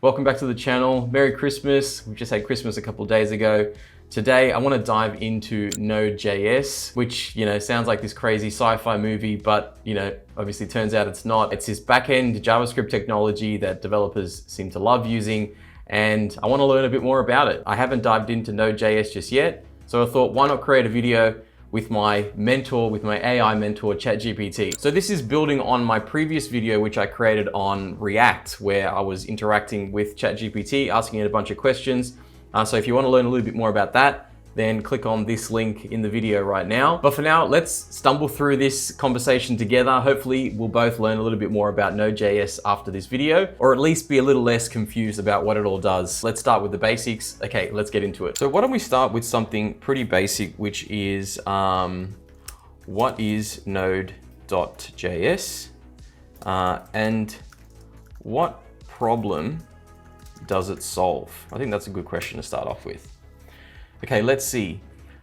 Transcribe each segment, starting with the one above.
Welcome back to the channel. Merry Christmas. We just had Christmas a couple of days ago. Today, I want to dive into Node.js, which, sounds like this crazy sci-fi movie, but, obviously turns out it's not. It's this back-end JavaScript technology that developers seem to love using, and I want to learn a bit more about it. I haven't dived into Node.js just yet, so I thought, why not create a video with my mentor, with my AI mentor, ChatGPT. So this is building on my previous video, which I created on React, where I was interacting with ChatGPT, asking it a bunch of questions. So if you want to learn a little bit more about that, then click on this link in the video right now. But for now, let's stumble through this conversation together. Hopefully we'll both learn a little bit more about Node.js after this video, or at least be a little less confused about what it all does. Let's start with the basics. Okay, let's get into it. So why don't we start with something pretty basic, which is what is Node.js and what problem does it solve? I think that's a good question to start off with. Okay, let's see.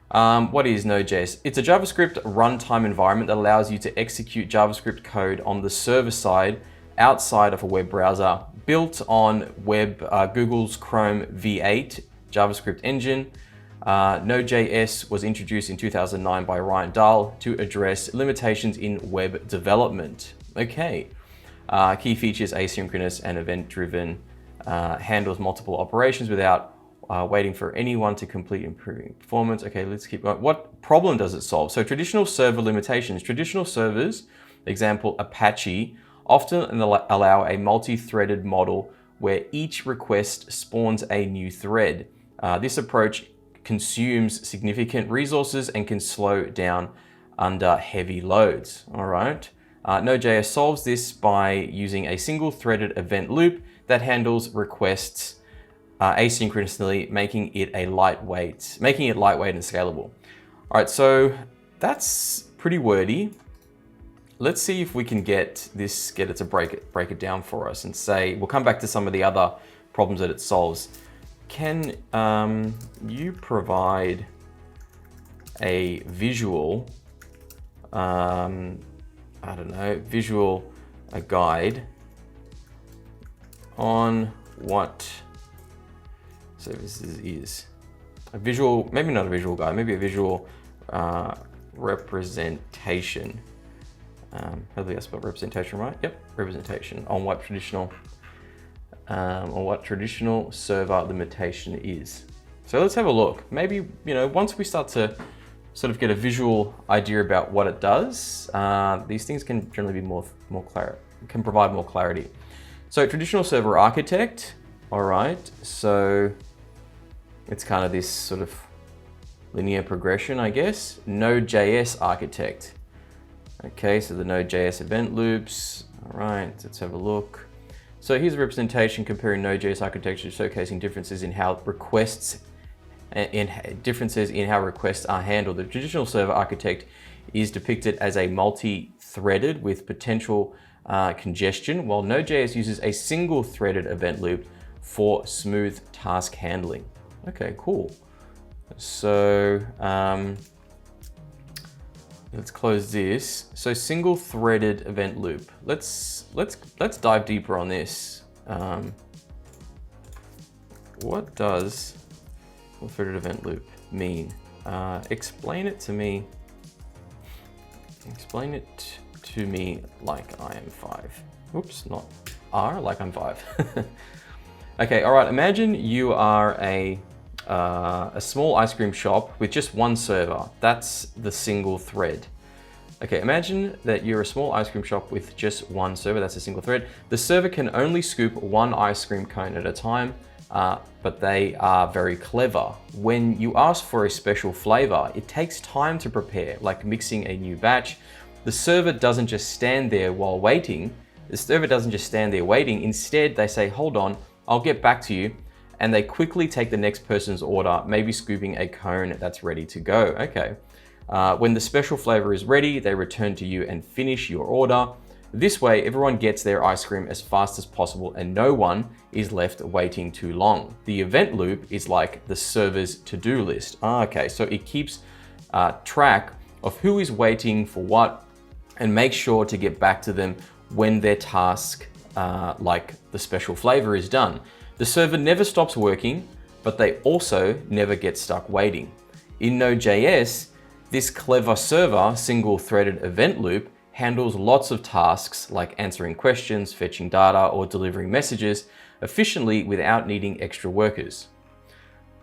What is Node.js? It's a JavaScript runtime environment that allows you to execute JavaScript code on the server side outside of a web browser, built on Google's Chrome V8 JavaScript engine. Node.js was introduced in 2009 by Ryan Dahl to address limitations in web development. Okay, key features: asynchronous and event-driven, handles multiple operations without waiting for anyone to complete, improving performance. Okay, let's keep going. What problem does it solve? So traditional server limitations. Traditional servers, example Apache, often allow a multi-threaded model where each request spawns a new thread. This approach consumes significant resources and can slow down under heavy loads. All right. Node.js solves this by using a single threaded event loop that handles requests asynchronously, making it lightweight and scalable. All right, so that's pretty wordy. Let's see if we can get it to break it down for us and say, we'll come back to some of the other problems that it solves. Can you provide a visual, a guide on what services is? A visual, maybe not a visual guide, maybe a visual representation. Hopefully I spelled representation right. Yep, representation on what traditional server limitation is. So let's have a look. Maybe, once we start to sort of get a visual idea about what it does, these things can generally be can provide more clarity. So traditional server architect, all right. So it's kind of this sort of linear progression, I guess. Node.js architect. Okay, so the Node.js event loops. All right, let's have a look. So here's a representation comparing Node.js architecture, showcasing differences in how requests are handled. The traditional server architect is depicted as a multi-threaded with potential congestion, while Node.js uses a single-threaded event loop for smooth task handling. Okay, cool. So let's close this. So single-threaded event loop. Let's dive deeper on this. What does threaded event loop mean? Explain it to me. Explain it to me like I am 5. Oops, not R, like I'm 5. Okay, all right. Imagine you are a small ice cream shop with just one server. That's the single thread. Okay, imagine that you're a small ice cream shop with just one server. That's a single thread. The server can only scoop one ice cream cone at a time, but they are very clever. When you ask for a special flavor, it takes time to prepare, like mixing a new batch. The server doesn't just stand there while waiting. Instead, they say, hold on, I'll get back to you. And they quickly take the next person's order, maybe scooping a cone that's ready to go. Okay. When the special flavor is ready, they return to you and finish your order. This way, everyone gets their ice cream as fast as possible and no one is left waiting too long. The event loop is like the server's to-do list. Okay, so it keeps track of who is waiting for what and makes sure to get back to them when their task, like the special flavor, is done. The server never stops working, but they also never get stuck waiting. In Node.js, this clever server single-threaded event loop handles lots of tasks like answering questions, fetching data, or delivering messages efficiently without needing extra workers.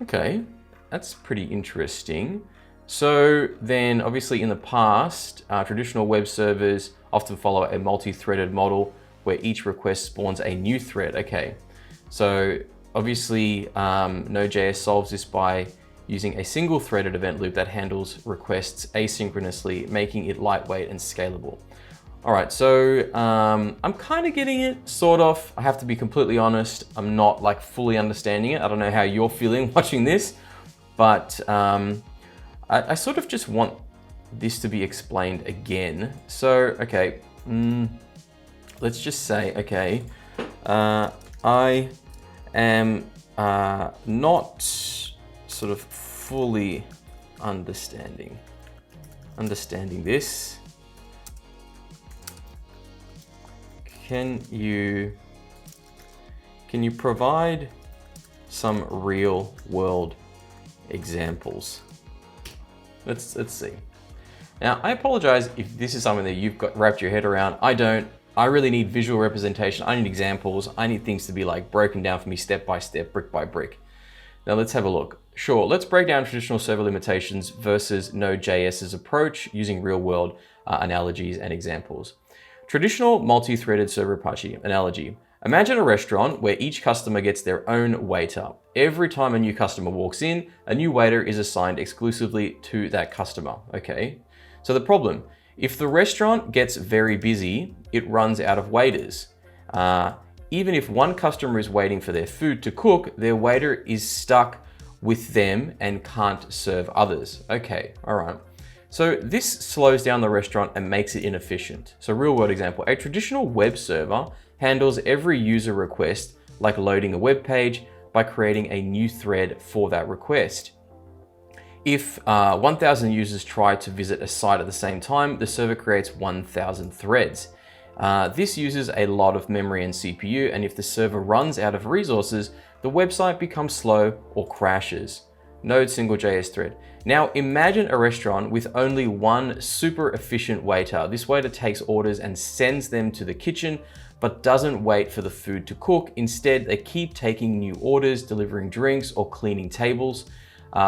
Okay, that's pretty interesting. So then obviously in the past, traditional web servers often follow a multi-threaded model where each request spawns a new thread. Okay, so obviously Node.js solves this by using a single threaded event loop that handles requests asynchronously, making it lightweight and scalable. All right, so I'm kind of getting it, sort of. I have to be completely honest, I'm not like fully understanding it. I don't know how you're feeling watching this, but I sort of just want this to be explained again. So, okay, let's just say, okay, I am not sort of fully understanding this. Can you provide some real world examples? Let's see. Now, I apologize if this is something that you've got wrapped your head around. I don't. I really need visual representation. I need examples. I need things to be like broken down for me step by step, brick by brick. Now let's have a look. Sure, let's break down traditional server limitations versus Node.js's approach using real world analogies and examples. Traditional multi-threaded server Apache analogy. Imagine a restaurant where each customer gets their own waiter. Every time a new customer walks in, a new waiter is assigned exclusively to that customer. Okay, so the problem, if the restaurant gets very busy, it runs out of waiters. Even if one customer is waiting for their food to cook, their waiter is stuck with them and can't serve others. Okay, all right. So this slows down the restaurant and makes it inefficient. So real world example, a traditional web server handles every user request, like loading a web page, by creating a new thread for that request. If 1,000 users try to visit a site at the same time, the server creates 1,000 threads. This uses a lot of memory and CPU, and if the server runs out of resources, the website becomes slow or crashes. Node single.js thread. Now imagine a restaurant with only one super efficient waiter. This waiter takes orders and sends them to the kitchen, but doesn't wait for the food to cook. Instead, they keep taking new orders, delivering drinks, or cleaning tables.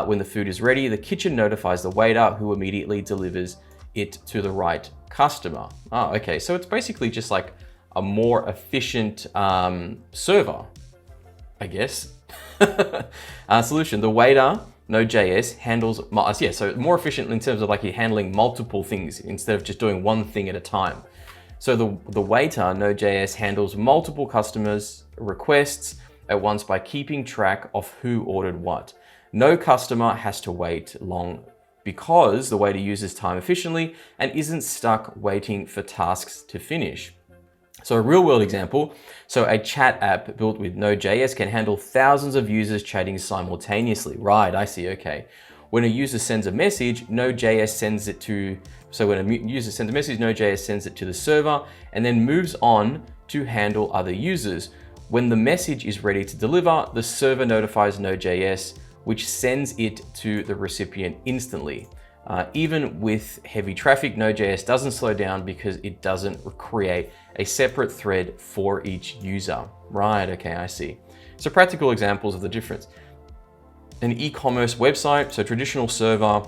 When the food is ready, the kitchen notifies the waiter, who immediately delivers it to the right customer. Oh, okay, so it's basically just like a more efficient server, I guess. Solution, the waiter, Node.js, handles, so more efficient in terms of like you're handling multiple things instead of just doing one thing at a time. So the waiter, Node.js, handles multiple customers' requests at once by keeping track of who ordered what. No customer has to wait long because the waiter uses time efficiently and isn't stuck waiting for tasks to finish. So a real world example, so a chat app built with Node.js can handle thousands of users chatting simultaneously. Right, I see, okay. When a user sends a message, Node.js sends it to, so when a user sends a message, Node.js sends it to the server and then moves on to handle other users. When the message is ready to deliver, the server notifies Node.js, which sends it to the recipient instantly. Even with heavy traffic, Node.js doesn't slow down because it doesn't create a separate thread for each user. Right, okay, I see. So practical examples of the difference. An e-commerce website, so traditional server,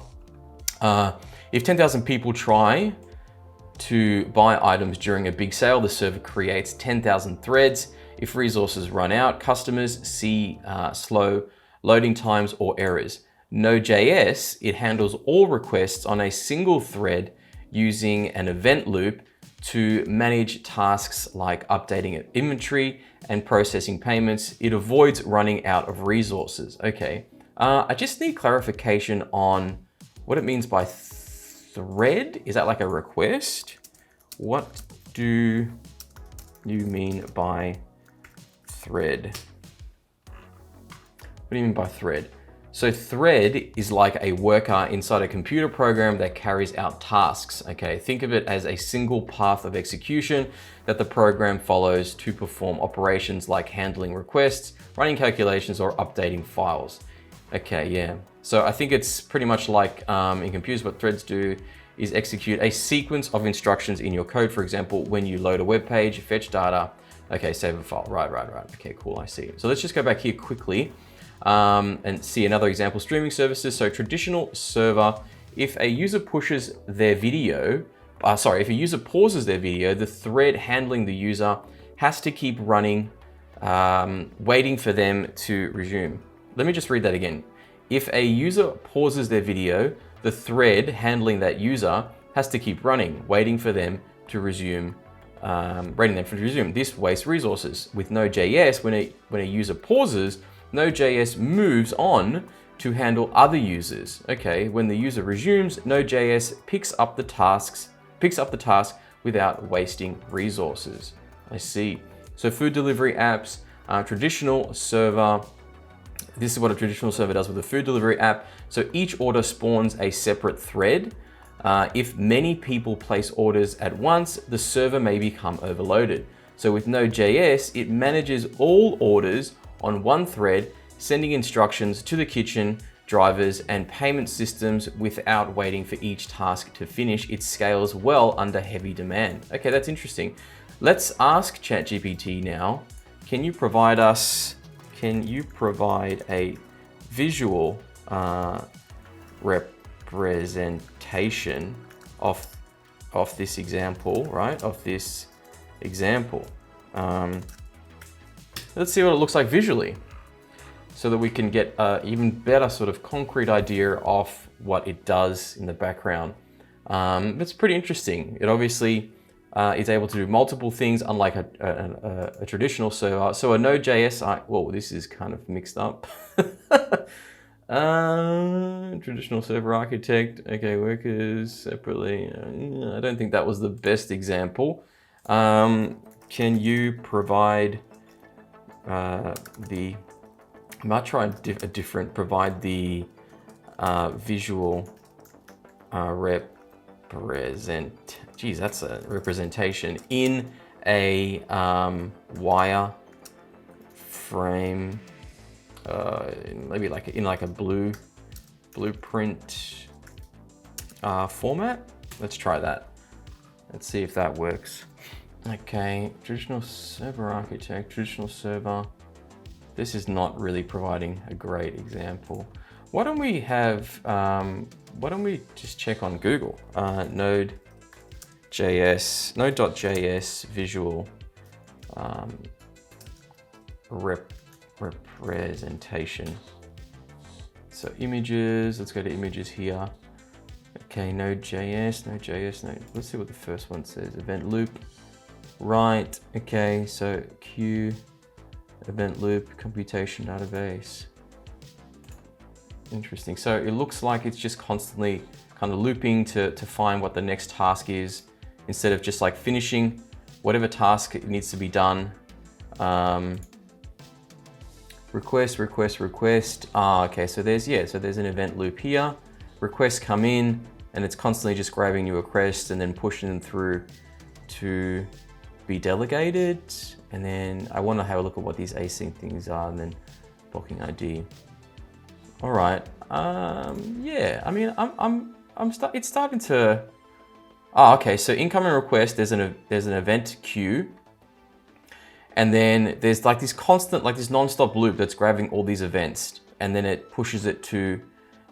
if 10,000 people try to buy items during a big sale, the server creates 10,000 threads. If resources run out, customers see slow loading times or errors. Node.js, it handles all requests on a single thread using an event loop to manage tasks like updating inventory and processing payments. It avoids running out of resources. Okay, I just need clarification on what it means by thread. Is that like a request? What do you mean by thread? What do you mean by thread? So thread is like a worker inside a computer program that carries out tasks. Okay, think of it as a single path of execution that the program follows to perform operations like handling requests, running calculations, or updating files. Okay, yeah. So I think it's pretty much like in computers, what threads do is execute a sequence of instructions in your code. For example, when you load a web page, fetch data, okay, save a file. Right. Okay, cool, I see. So let's just go back here quickly and see another example. Streaming services. So traditional server, if a user pushes their video, if a user pauses their video, the thread handling the user has to keep running, waiting for them to resume. Let me just read that again. If a user pauses their video, the thread handling that user has to keep running, waiting for them to resume. This wastes resources. With Node.js, when a user pauses, Node.js moves on to handle other users. Okay, when the user resumes, Node.js picks up the task without wasting resources. I see. So food delivery apps, traditional server. This is what a traditional server does with a food delivery app. So each order spawns a separate thread. If many people place orders at once, the server may become overloaded. So with Node.js, it manages all orders on one thread, sending instructions to the kitchen, drivers, and payment systems without waiting for each task to finish. It scales well under heavy demand. Okay, that's interesting. Let's ask ChatGPT now, can you provide a visual representation of this example, right? Of this example. Let's see what it looks like visually so that we can get an even better sort of concrete idea of what it does in the background. It's pretty interesting. It obviously is able to do multiple things, unlike a traditional server. So a Node.js, whoa, this is kind of mixed up. Traditional server architect, okay, workers separately. I don't think that was the best example. Can you provide provide the visual that's a representation in a wire frame, maybe in a blueprint format. Let's try that. Let's see if that works. Okay, traditional server architect, traditional server. This is not really providing a great example. Why don't we just check on Google? Node.js visual representation. So images, let's go to images here. Okay, Node.js. Let's see what the first one says. Event loop. Right, okay, so Q, event loop, computation database. Interesting. So it looks like it's just constantly kind of looping to find what the next task is, instead of just like finishing whatever task needs to be done. Request. Okay, so there's an event loop here. Requests come in and it's constantly just grabbing new requests and then pushing them through to be delegated. And then I want to have a look at what these async things are, and then blocking ID. All right. Yeah. I mean, it's starting to. Oh, okay. So incoming request. There's an event queue, and then there's like this constant, like this non-stop loop that's grabbing all these events, and then it pushes it to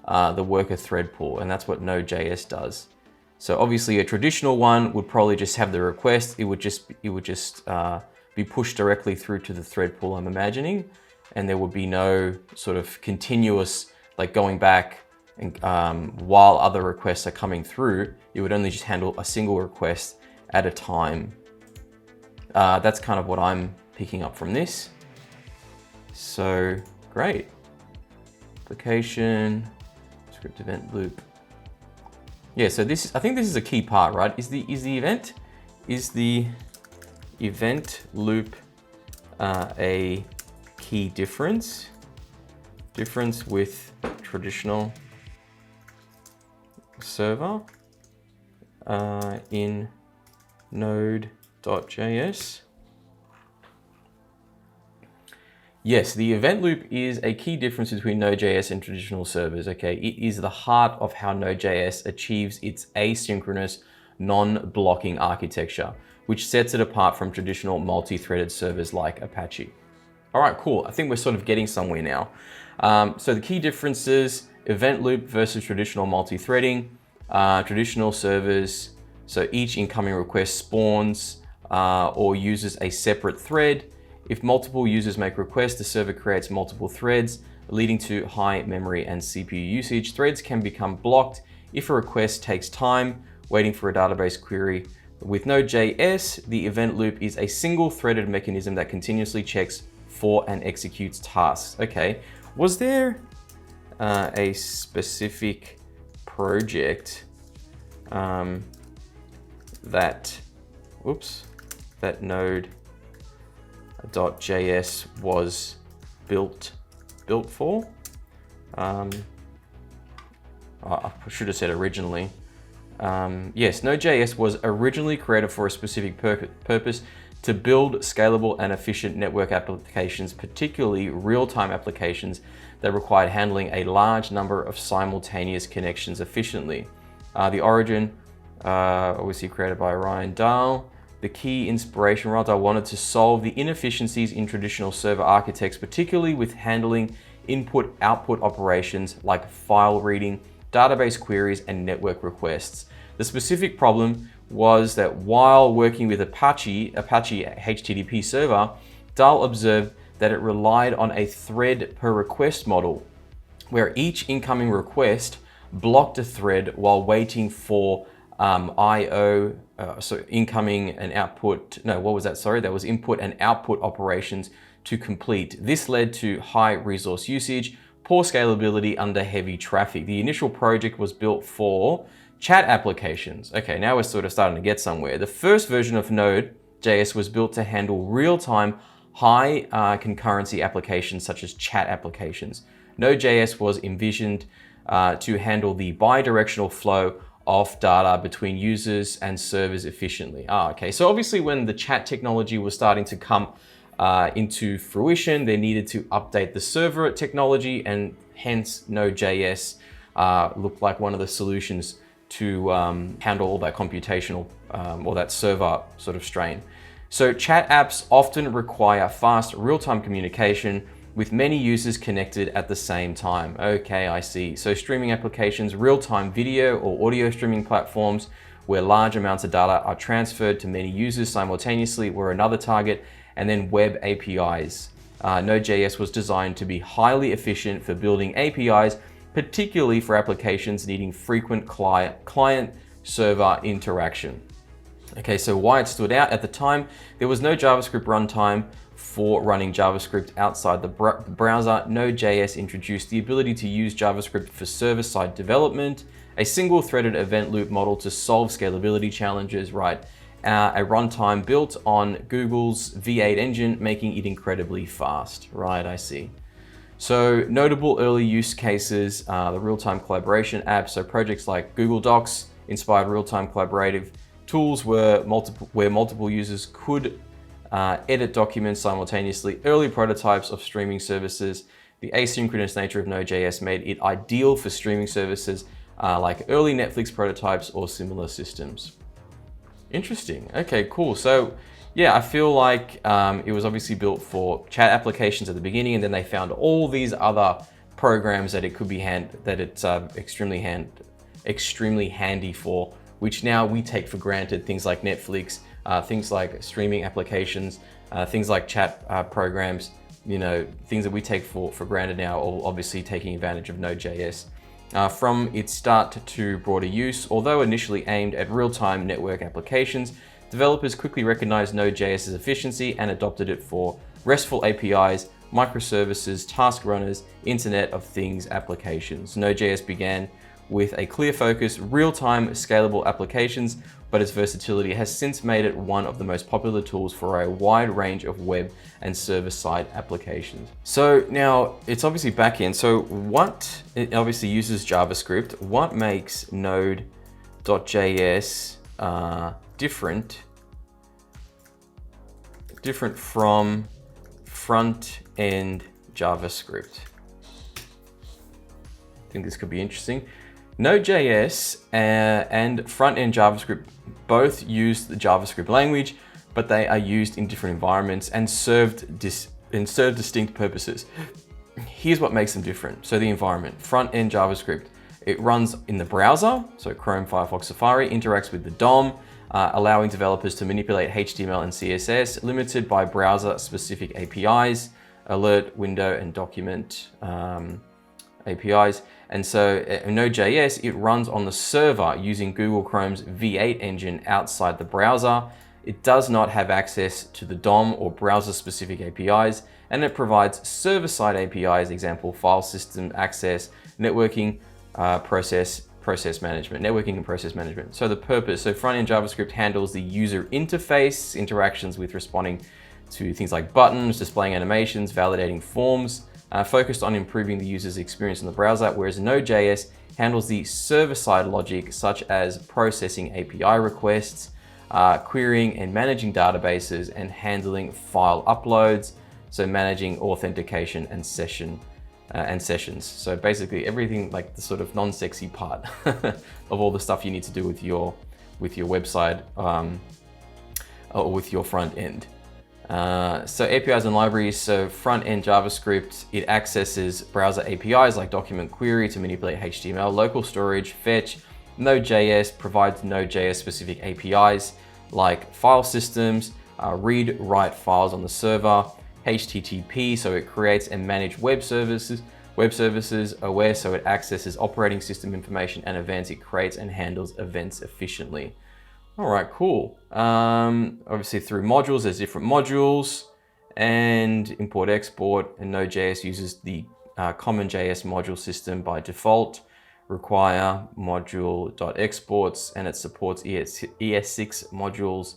the worker thread pool, and that's what Node.js does. So obviously, a traditional one would probably just have the request. It would just be pushed directly through to the thread pool, I'm imagining, and there would be no sort of continuous like going back and while other requests are coming through. It would only just handle a single request at a time. That's kind of what I'm picking up from this. So great. Application, script event loop. Yeah, so I think this is a key part, right? Is the event loop a key difference with traditional server in Node.js. Yes, the event loop is a key difference between Node.js and traditional servers, okay? It is the heart of how Node.js achieves its asynchronous, non-blocking architecture, which sets it apart from traditional multi-threaded servers like Apache. All right, cool. I think we're sort of getting somewhere now. So the key differences, event loop versus traditional multi-threading, traditional servers, so each incoming request spawns or uses a separate thread. If multiple users make requests, the server creates multiple threads, leading to high memory and CPU usage. Threads can become blocked if a request takes time waiting for a database query. With Node.js, the event loop is a single threaded mechanism that continuously checks for and executes tasks. Okay, was there a specific project that Node.js was built for? I should have said originally. Yes, Node.js was originally created for a specific purpose to build scalable and efficient network applications, particularly real-time applications that required handling a large number of simultaneous connections efficiently. The origin, obviously created by Ryan Dahl. The key inspiration, Ryan Dahl wanted to solve the inefficiencies in traditional server architects, particularly with handling input-output operations like file reading, database queries, and network requests. The specific problem was that while working with Apache HTTP server, Dahl observed that it relied on a thread per request model, where each incoming request blocked a thread while waiting for so incoming and output, that was input and output operations to complete. This led to high resource usage, poor scalability under heavy traffic. The initial project was built for chat applications. Okay, now we're sort of starting to get somewhere. The first version of Node.js was built to handle real-time, high concurrency applications such as chat applications. Node.js was envisioned to handle the bi-directional flow of data between users and servers efficiently. Okay, so obviously when the chat technology was starting to come into fruition, they needed to update the server technology, and hence Node.js looked like one of the solutions to handle all that computational or that server sort of strain. So chat apps often require fast real-time communication with many users connected at the same time. Okay, I see. So streaming applications, real-time video or audio streaming platforms where large amounts of data are transferred to many users simultaneously were another target, and then web APIs. Node.js was designed to be highly efficient for building APIs, particularly for applications needing frequent client-server interaction. Okay, so why it stood out at the time, there was no JavaScript runtime for running JavaScript outside the browser. Node.js introduced the ability to use JavaScript for server-side development, a single-threaded event loop model to solve scalability challenges, right? A runtime built on Google's V8 engine, making it incredibly fast, right? I see. So notable early use cases, the real-time collaboration apps. So projects like Google Docs inspired real-time collaborative tools where multiple users could edit documents simultaneously. Early prototypes of streaming services. The asynchronous nature of Node.js made it ideal for streaming services like early Netflix prototypes or similar systems. Interesting. Okay, cool. So yeah, I feel like it was obviously built for chat applications at the beginning, and then they found all these other programs that it could be extremely handy for, which now we take for granted. Things like Netflix, things like streaming applications, things like chat programs, things that we take for granted now, all obviously taking advantage of Node.js. From its start to broader use, although initially aimed at real-time network applications, developers quickly recognized Node.js's efficiency and adopted it for RESTful APIs, microservices, task runners, Internet of Things applications. Node.js began with a clear focus: real-time scalable applications but its versatility has since made it one of the most popular tools for a wide range of web and server-side applications. So now it's obviously backend. So it obviously uses JavaScript. What makes Node.js different from front-end JavaScript? I think this could be interesting. Node.js and front-end JavaScript both use the JavaScript language, but they are used in different environments and serve distinct purposes. Here's what makes them different. So the environment, front-end JavaScript, it runs in the browser, so Chrome, Firefox, Safari, interacts with the DOM, allowing developers to manipulate HTML and CSS, limited by browser-specific APIs, alert, window, and document APIs. And so Node.js, it runs on the server using Google Chrome's V8 engine outside the browser. It does not have access to the DOM or browser-specific APIs, and it provides server-side APIs, example, file system access, networking, process management, networking and process management. So the purpose, so front-end JavaScript handles the user interface, interactions with responding to things like buttons, displaying animations, validating forms, focused on improving the user's experience in the browser, whereas Node.js handles the server-side logic, such as processing API requests, querying and managing databases, and handling file uploads, so managing authentication and sessions. So basically everything like the sort of non-sexy part of all the stuff you need to do with your website or with your front end. So APIs and libraries, so front-end JavaScript, it accesses browser APIs like document query to manipulate HTML, local storage, fetch. Node.js provides Node.js specific APIs like file systems, read, write files on the server, HTTP, so it creates and manages web services, aware, so it accesses operating system information, and events, it creates and handles events efficiently. All right, cool. Obviously through modules, there's different modules and import export, and Node.js uses the common JS module system by default, require module.exports, and it supports ES6 modules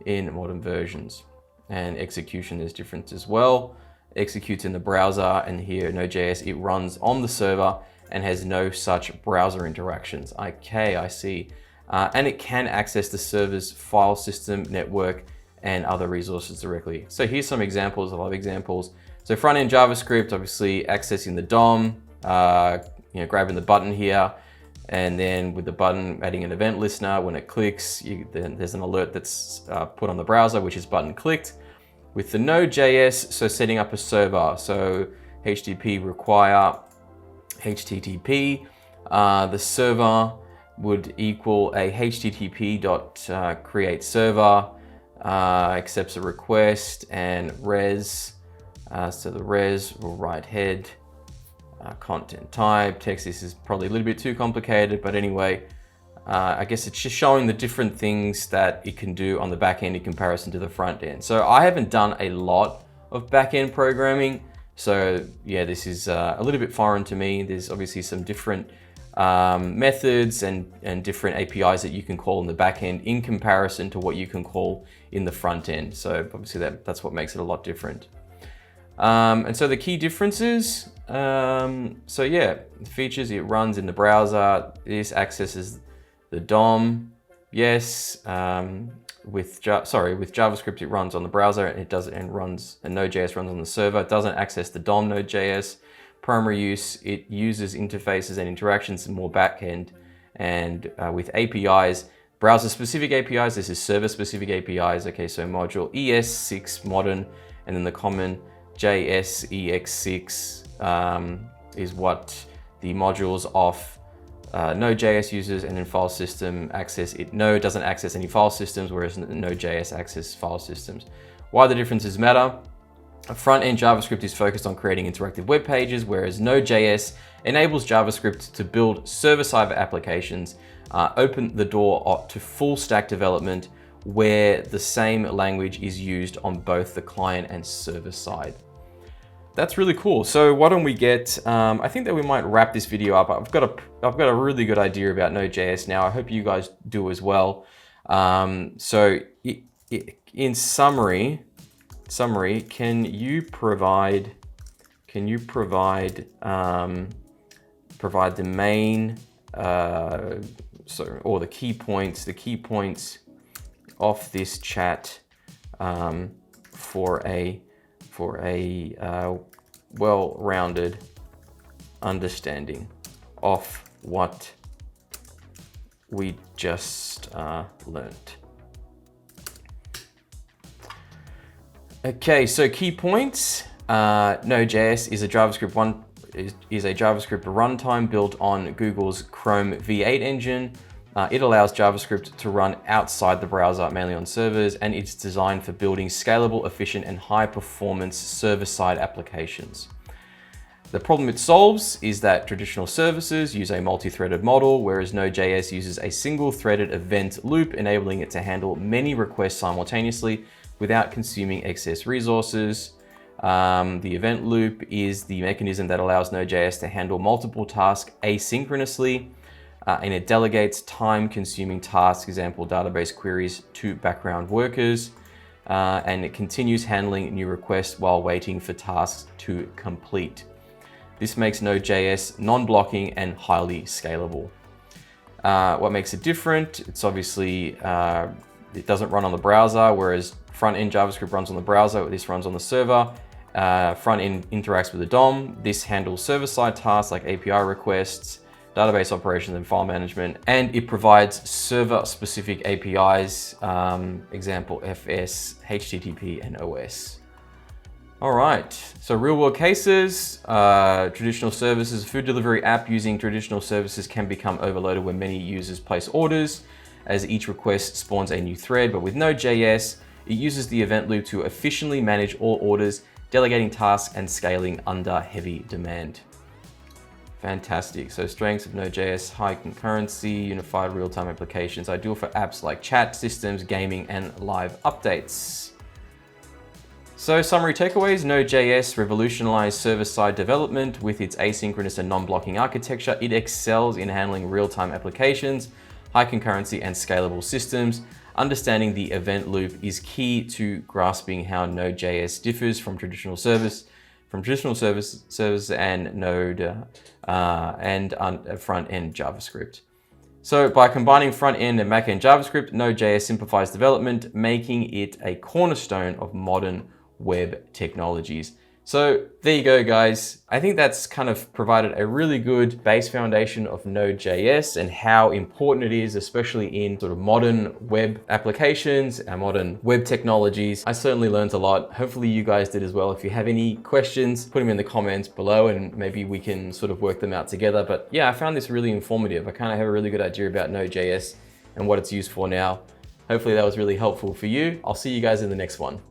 in modern versions. And execution is different as well. Executes in the browser, and here Node.js, it runs on the server and has no such browser interactions. Okay, I see. And it can access the server's file system, network, and other resources directly. So here's some examples, a lot of examples. So front-end JavaScript, obviously accessing the DOM, grabbing the button here, and then with the button, adding an event listener. When it clicks, then there's an alert that's put on the browser, which is button clicked. With the Node.js, so setting up a server, so HTTP require HTTP, the server would equal a http.create server, accepts a request, and res, so the res will write head, content type, text. This is probably a little bit too complicated, but anyway, I guess it's just showing the different things that it can do on the back end in comparison to the front end. So I haven't done a lot of back end programming, so yeah, this is a little bit foreign to me. There's obviously some different methods and different APIs that you can call in the back end in comparison to what you can call in the front end. So obviously that's what makes it a lot different. And so the key differences, so yeah, features, it runs in the browser, this accesses the DOM, yes, with JavaScript it runs on the browser, and Node.js runs on the server. It doesn't access the DOM Node.js. Primary use, it uses interfaces and interactions in more backend, and with APIs, browser-specific APIs, this is server-specific APIs. Okay, so module ES6 modern, and then the common JS EX6 is what the modules of Node.js uses, and then file system access. Node doesn't access any file systems, whereas Node.js accesses file systems. Why the differences matter? Front-end JavaScript is focused on creating interactive web pages, whereas Node.js enables JavaScript to build server-side applications, open the door to full-stack development, where the same language is used on both the client and server side. That's really cool. So why don't we get, I think that we might wrap this video up. I've got a really good idea about Node.js now. I hope you guys do as well. In summary, can you provide the main or the key points of this chat for a well-rounded understanding of what we just learned. Okay, so key points. Node.js is a JavaScript runtime built on Google's Chrome V8 engine. It allows JavaScript to run outside the browser, mainly on servers, and it's designed for building scalable, efficient, and high-performance server-side applications. The problem it solves is that traditional services use a multi-threaded model, whereas Node.js uses a single-threaded event loop, enabling it to handle many requests simultaneously without consuming excess resources. The event loop is the mechanism that allows Node.js to handle multiple tasks asynchronously, and it delegates time-consuming tasks, example database queries, to background workers, and it continues handling new requests while waiting for tasks to complete. This makes Node.js non-blocking and highly scalable. What makes it different? It's obviously, it doesn't run on the browser, whereas front-end JavaScript runs on the browser, this runs on the server. Front-end interacts with the DOM. This handles server-side tasks like API requests, database operations, and file management. And it provides server-specific APIs, example FS, HTTP, and OS. All right, so real-world cases. Traditional services, a food delivery app using traditional services can become overloaded when many users place orders, as each request spawns a new thread. But with Node.js, it uses the event loop to efficiently manage all orders, delegating tasks and scaling under heavy demand. Fantastic. So strengths of Node.js: high concurrency, unified real-time applications, ideal for apps like chat systems, gaming, and live updates. So summary takeaways: Node.js revolutionized server-side development with its asynchronous and non-blocking architecture. It excels in handling real-time applications, high concurrency, and scalable systems. Understanding the event loop is key to grasping how Node.js differs from traditional services and Node and front-end JavaScript. So by combining front-end and back-end JavaScript, Node.js simplifies development, making it a cornerstone of modern web technologies. So there you go, guys. I think that's kind of provided a really good base foundation of Node.js and how important it is, especially in sort of modern web applications and modern web technologies. I certainly learned a lot. Hopefully you guys did as well. If you have any questions, put them in the comments below and maybe we can sort of work them out together. But yeah, I found this really informative. I kind of have a really good idea about Node.js and what it's used for now. Hopefully that was really helpful for you. I'll see you guys in the next one.